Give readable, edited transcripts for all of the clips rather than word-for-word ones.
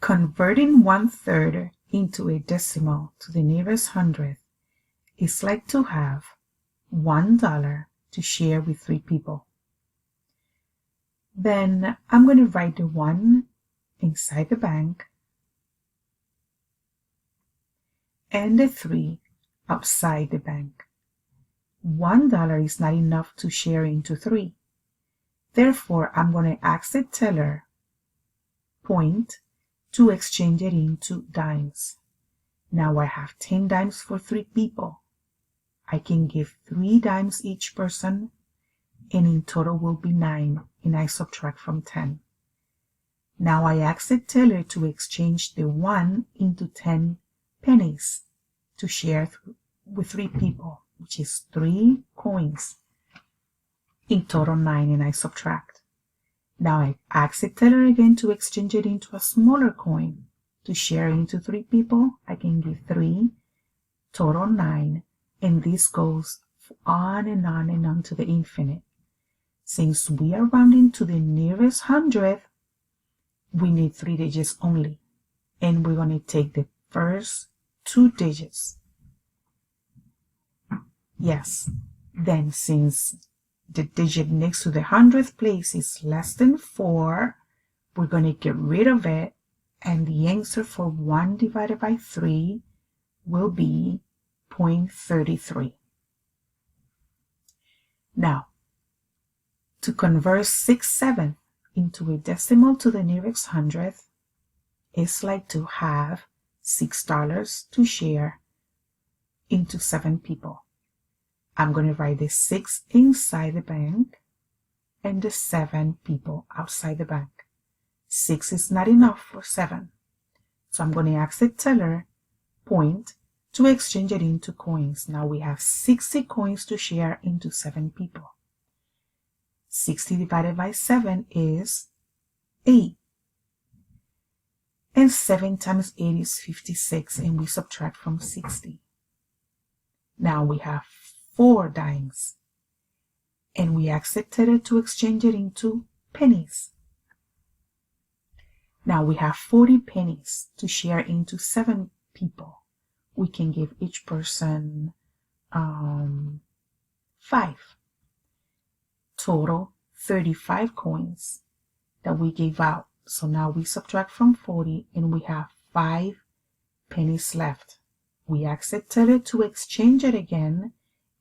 Converting 1/3 into a decimal to the nearest hundredth is like to have $1 to share with 3 people. Then I'm going to write the 1 inside the bank and the 3 outside the bank. $1 is not enough to share into 3. Therefore, I'm going to ask the teller point to exchange it into dimes. Now I have 10 dimes for 3 people. I can give 3 dimes each person, and in total will be 9, and I subtract from 10. Now I ask the teller to exchange the 1 into 10 pennies to share with 3 people, which is 3 coins. In total 9, and I subtract. Now I ask the teller again to exchange it into a smaller coin to share into 3 people. I can give 3, total 9, and this goes on and on and on to the infinite. Since we are rounding to the nearest hundredth, we need 3 digits only, and we're going to take the first 2 digits. Yes, then since the digit next to the hundredth place is less than 4, we're going to get rid of it, and the answer for 1 divided by 3 will be 0.33. Now, to convert 6/7 into a decimal to the nearest hundredth, it's like to have $6 to share into 7 people. I'm going to write the 6 inside the bank and the 7 people outside the bank. 6 is not enough for 7. So I'm going to ask the teller point to exchange it into coins. Now we have 60 coins to share into 7 people. 60 divided by 7 is 8. And 7 times 8 is 56, and we subtract from 60. Now we have 4 dimes, and we ask the teller to exchange it into pennies. Now we have 40 pennies to share into 7 people. We can give each person 5. Total 35 coins that we gave out. So now we subtract from 40, and we have 5 pennies left. We ask the teller to exchange it again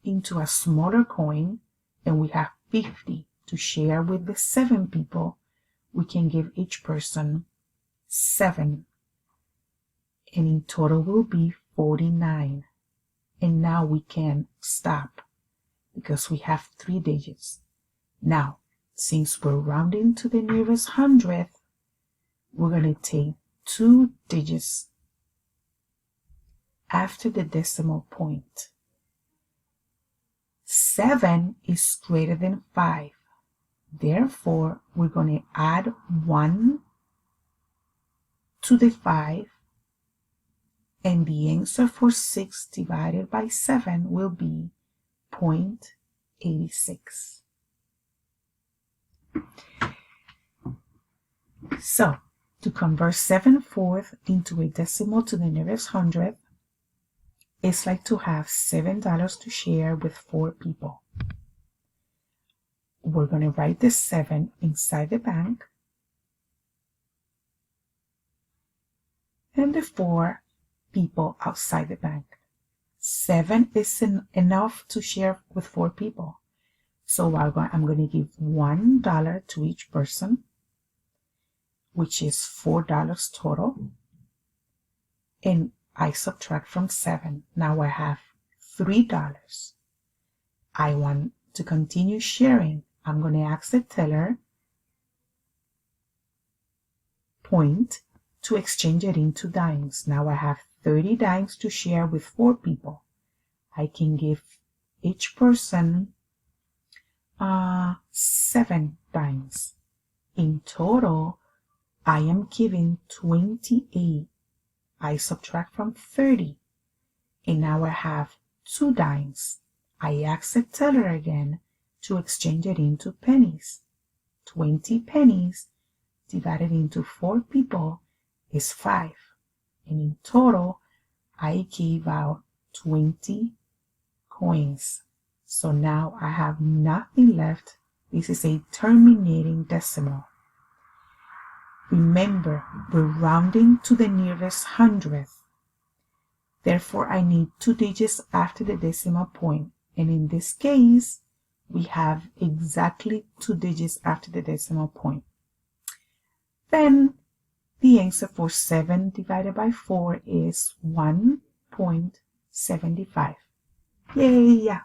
into a smaller coin, and we have 50 to share with the 7 people. We can give each person 7, and in total will be 49. And now we can stop because we have 3 digits. Now, since we're rounding to the nearest hundredth, we're going to take 2 digits after the decimal point. 7 is greater than 5. Therefore, we're going to add 1 to the 5, and the answer for 6 divided by 7 will be 0.86. So, to convert 7/4 into a decimal to the nearest hundredth, it's like to have $7 to share with 4 people. We're going to write the 7 inside the bank and the 4 people outside the bank. 7 isn't enough to share with 4 people. So I'm going to give $1 to each person, which is $4 total. And I subtract from 7. Now I have $3. I want to continue sharing. I'm going to ask the teller point to exchange it into dimes. Now I have 30 dimes to share with 4 people. I can give each person 7 dimes. In total, I am giving 28. I subtract from 30, and now I have 2 dimes. I ask the teller again to exchange it into pennies. 20 pennies divided into 4 people is 5. And in total, I gave out 20 coins. So now I have nothing left. This is a terminating decimal. Remember, we're rounding to the nearest hundredth. Therefore, I need 2 digits after the decimal point. And in this case, we have exactly 2 digits after the decimal point. Then the answer for 7 divided by 4 is 1.75. Yay!